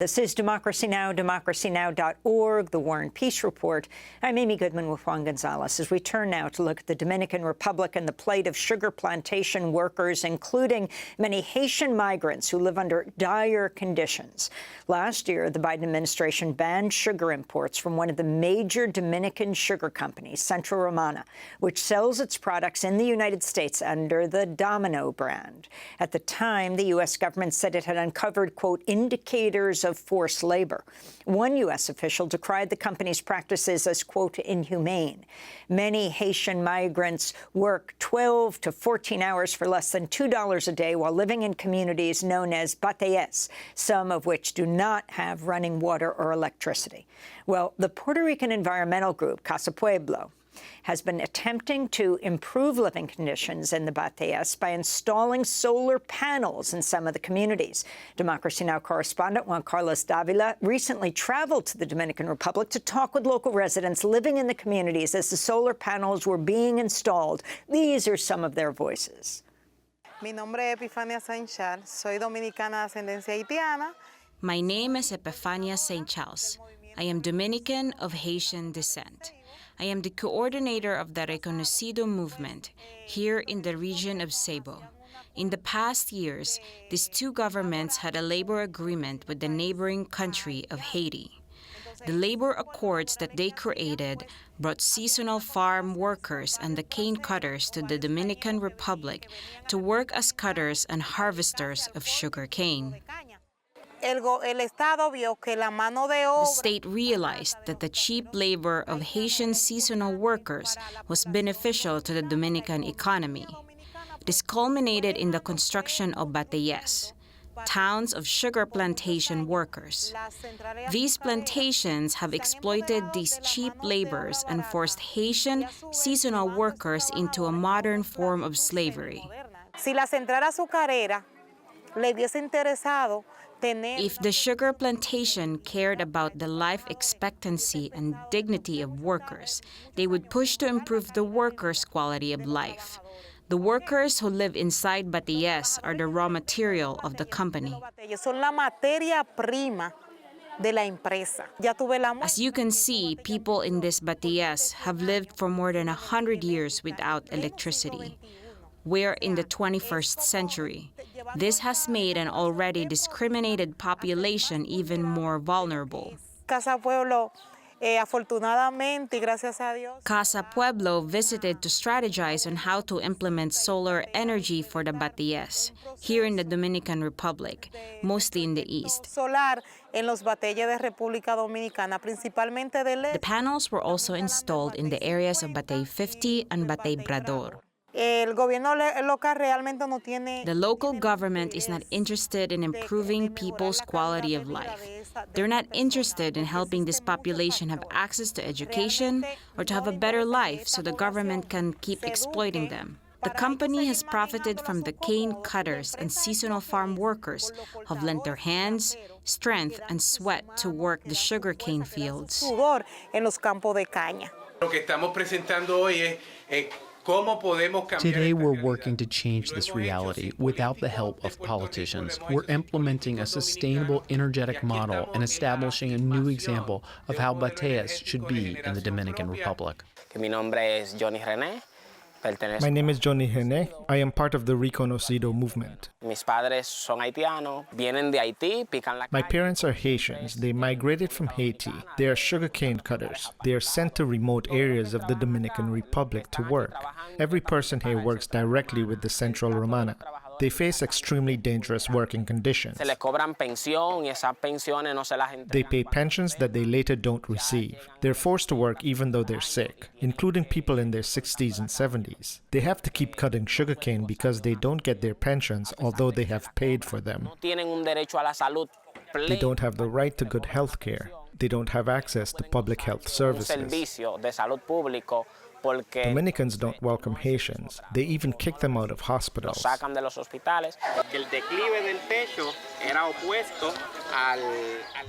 This is Democracy Now!, democracynow.org, the War and Peace Report. I'm Amy Goodman with Juan Gonzalez as we turn now to look at the Dominican Republic and the plight of sugar plantation workers, including many Haitian migrants who live under dire conditions. Last year, the Biden administration banned sugar imports from one of the major Dominican sugar companies, Central Romana, which sells its products in the United States under the Domino brand. At the time, the U.S. government said it had uncovered, quote, indicators of forced labor. One U.S. official decried the company's practices as, quote, inhumane. Many Haitian migrants work 12 to 14 hours for less than $2 a day while living in communities known as bateyes, some of which do not have running water or electricity. Well, the Puerto Rican environmental group, Casa Pueblo, has been attempting to improve living conditions in the bateyes by installing solar panels in some of the communities. Democracy Now! Correspondent Juan Carlos Dávila recently traveled to the Dominican Republic to talk with local residents living in the communities as the solar panels were being installed. These are some of their voices. Mi nombre es Epifania Saint-Charles. Soy dominicana de ascendencia haitiana. My name is Epifania Saint-Charles. I am Dominican of Haitian descent. I am the coordinator of the Reconocido movement here in the region of Ceibo. In the past years, these two governments had a labor agreement with the neighboring country of Haiti. The labor accords that they created brought seasonal farm workers and the cane cutters to the Dominican Republic to work as cutters and harvesters of sugar cane. The state realized that the cheap labor of Haitian seasonal workers was beneficial to the Dominican economy. This culminated in the construction of bateyes, towns of sugar plantation workers. These plantations have exploited these cheap laborers and forced Haitian seasonal workers into a modern form of slavery. If the sugar plantation cared about the life expectancy and dignity of workers, they would push to improve the workers' quality of life. The workers who live inside bateyes are the raw material of the company. As you can see, people in this bateyes have lived for more than 100 years without electricity. We're in the 21st century. This has made an already discriminated population even more vulnerable. Casa Pueblo, Casa Pueblo visited to strategize on how to implement solar energy for the bateyes here in the Dominican Republic, mostly in the east. The panels were also installed in the areas of Batey 50 and Batey Brador. The local government is not interested in improving people's quality of life. They're not interested in helping this population have access to education or to have a better life so the government can keep exploiting them. The company has profited from the cane cutters and seasonal farm workers who have lent their hands, strength, and sweat to work the sugarcane fields. Today, we're working to change this reality without the help of politicians. We're implementing a sustainable, energetic model and establishing a new example of how bateyes should be in the Dominican Republic. My name is Johnny René. I am part of the Reconocido movement. My parents are Haitians. They migrated from Haiti. They are sugarcane cutters. They are sent to remote areas of the Dominican Republic to work. Every person here works directly with the Central Romana. They face extremely dangerous working conditions. They pay pensions that they later don't receive. They're forced to work even though they're sick, including people in their 60s and 70s. They have to keep cutting sugarcane because they don't get their pensions, although they have paid for them. They don't have the right to good health care. They don't have access to public health services. Dominicans don't welcome Haitians. They even kick them out of hospitals.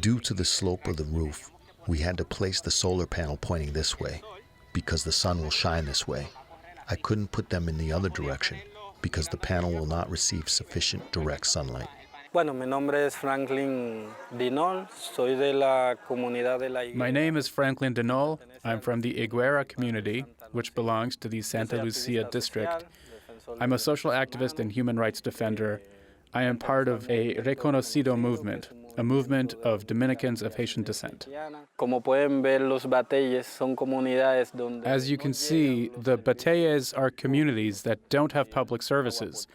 Due to the slope of the roof, we had to place the solar panel pointing this way because the sun will shine this way. I couldn't put them in the other direction because the panel will not receive sufficient direct sunlight. Bueno, mi nombre es Franklin Dinol, soy de la comunidad de la Higuera. My name is Franklin Dinol. I'm from the Higuera community, which belongs to the Santa Lucia district. I'm a social activist and human rights defender. I am part of a Reconocido movement, a movement of Dominicans of Haitian descent. Como pueden ver, los bateyes son comunidades donde As you can see, the bateyes are communities that don't have public services,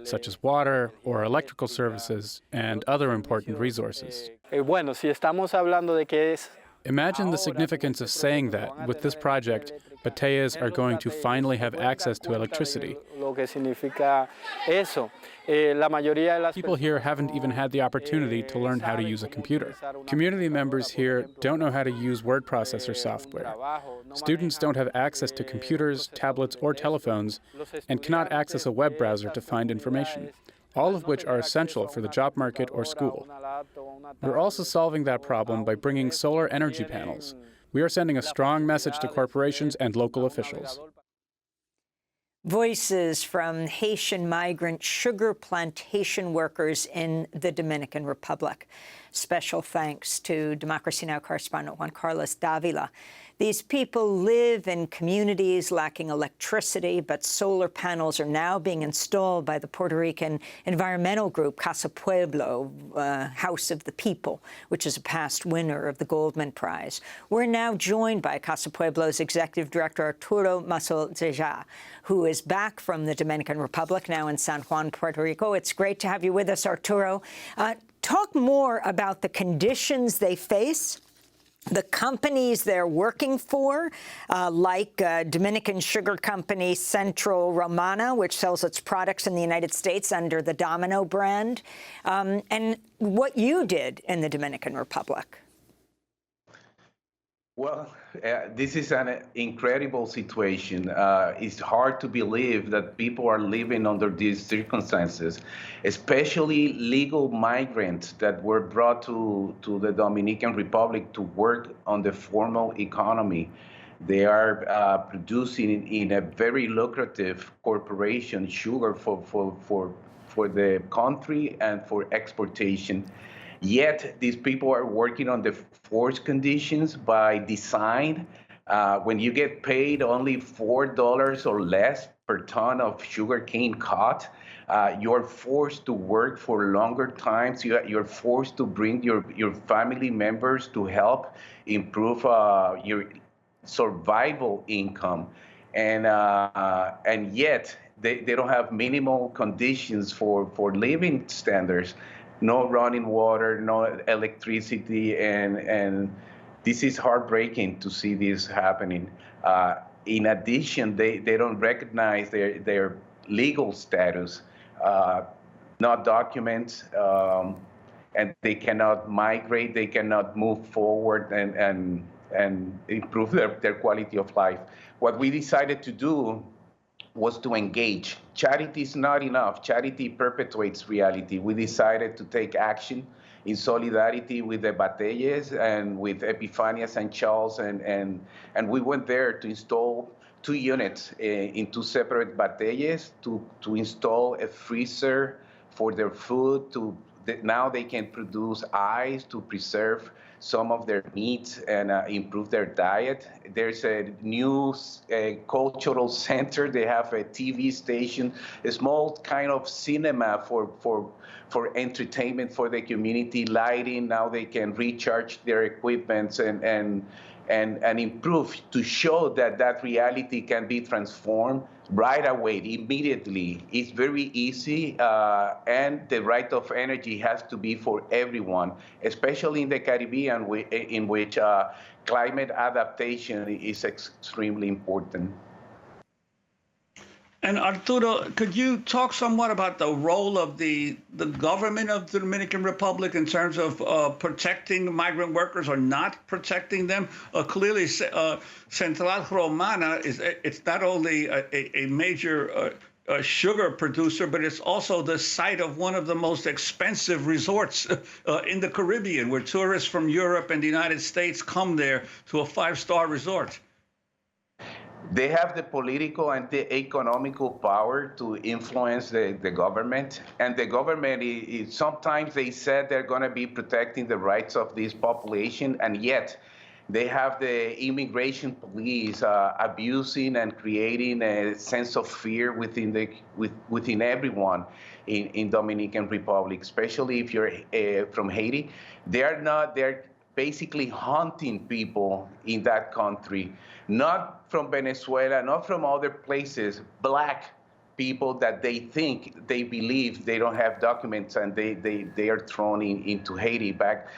such as water or electrical services and other important resources. Bueno, si estamos hablando de que es Imagine the significance of saying that with this project, bateyes are going to finally have access to electricity. Lo que significa eso. La mayoría de las People here haven't even had the opportunity to learn how to use a computer. Community members here don't know how to use word processor software. Students don't have access to computers, tablets, or telephones, and cannot access a web browser to find information, all of which are essential for the job market or school. We're also solving that problem by bringing solar energy panels. We are sending a strong message to corporations and local officials. Voices from Haitian migrant sugar plantation workers in the Dominican Republic. Special thanks to Democracy Now! Correspondent Juan Carlos Dávila. These people live in communities lacking electricity, but solar panels are now being installed by the Puerto Rican environmental group Casa Pueblo, House of the People, which is a past winner of the Goldman Prize. We're now joined by Casa Pueblo's executive director, Arturo Massol-Deyá, who is back from the Dominican Republic, now in San Juan, Puerto Rico. It's great to have you with us, Arturo. Talk more about the conditions they face, the companies they're working for, like Dominican sugar company Central Romana, which sells its products in the United States under the Domino brand, and what you did in the Dominican Republic. Well, this is an incredible situation. It's hard to believe that people are living under these circumstances, especially legal migrants that were brought to the Dominican Republic to work on the formal economy. They are producing in a very lucrative corporation sugar for the country and for exportation. Yet these people are working on the forced conditions by design. When you get paid only $4 or less per ton of sugarcane cut, you're forced to work for longer times. You're forced to bring your family members to help improve your survival income. And yet they don't have minimal conditions for living standards. No running water, no electricity, and this is heartbreaking to see this happening. In addition, they don't recognize their legal status, not documents, and they cannot migrate, they cannot move forward and improve their quality of life. What we decided to do was to engage. Charity is not enough. Charity perpetuates reality. We decided to take action in solidarity with the bateyes and with Epifania St. Charles, and we went there to install 2 units in 2 separate bateyes to install a freezer for their food. Now they can produce ice to preserve some of their meats and improve their diet. There's a new cultural center. They have a TV station, a small kind of cinema for entertainment for the community, lighting. Now they can recharge their equipment and improve to show that reality can be transformed right away, immediately. It's very easy, and the right of energy has to be for everyone, especially in the Caribbean, in which climate adaptation is extremely important. And Arturo, could you talk somewhat about the role of the government of the Dominican Republic in terms of protecting migrant workers or not protecting them? Clearly, Central Romana it's not only a major sugar producer, but it's also the site of one of the most expensive resorts in the Caribbean, where tourists from Europe and the United States come there to a 5-star resort. They have the political and the economical power to influence the government. And the government, sometimes they said they're going to be protecting the rights of this population, and yet they have the immigration police abusing and creating a sense of fear within everyone in Dominican Republic, especially if you're from Haiti. They're basically hunting people in that country, not from Venezuela, not from other places, black people that they believe they don't have documents, and they are thrown into Haiti back.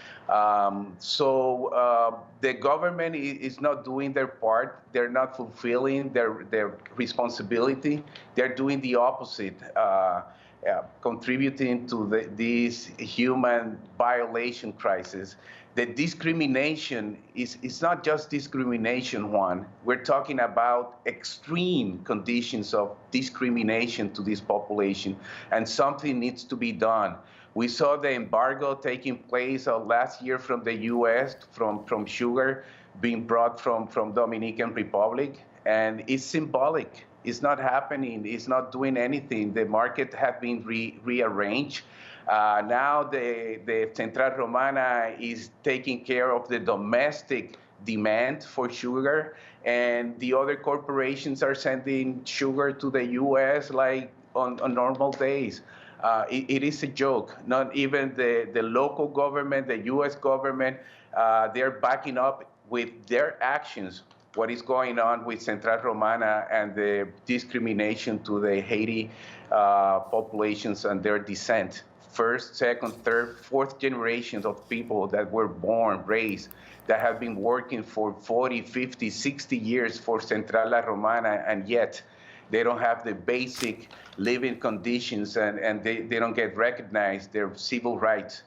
So the government is not doing their part. They're not fulfilling their responsibility. They're doing the opposite, contributing to this human violation crisis. The discrimination is not just discrimination, Juan. We're talking about extreme conditions of discrimination to this population, and something needs to be done. We saw the embargo taking place last year from the U.S., from sugar being brought from Dominican Republic, and it's symbolic. It's not happening. It's not doing anything. The market has been rearranged. Now the Central Romana is taking care of the domestic demand for sugar, and the other corporations are sending sugar to the U.S. like on normal days. It is a joke. Not even the local government, the U.S. government, they're backing up with their actions what is going on with Central Romana and the discrimination to the Haiti populations and their descent. First, second, third, fourth generations of people that were born, raised, that have been working for 40, 50, 60 years for Central Romana, and yet they don't have the basic living conditions, and they don't get recognized their civil rights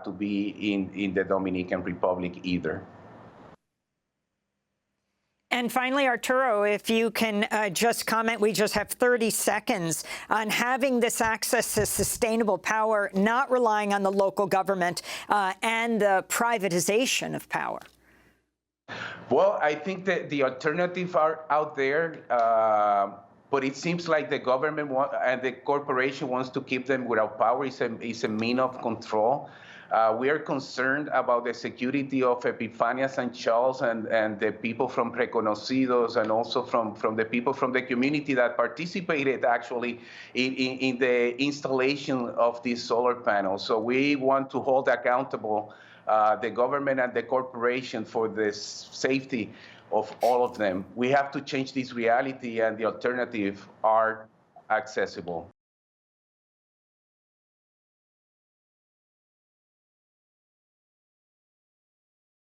to be in the Dominican Republic either. And finally, Arturo, if you can just comment, we just have 30 seconds, on having this access to sustainable power, not relying on the local government, and the privatization of power. Well, I think that the alternatives are out there, but it seems like the government and the corporation wants to keep them without power. It's a means of control. We are concerned about the security of Epifania St. Charles and the people from Reconocidos, and also from the people from the community that participated actually in the installation of these solar panels. So we want to hold accountable the government and the corporation for the safety of all of them. We have to change this reality, and the alternatives are accessible.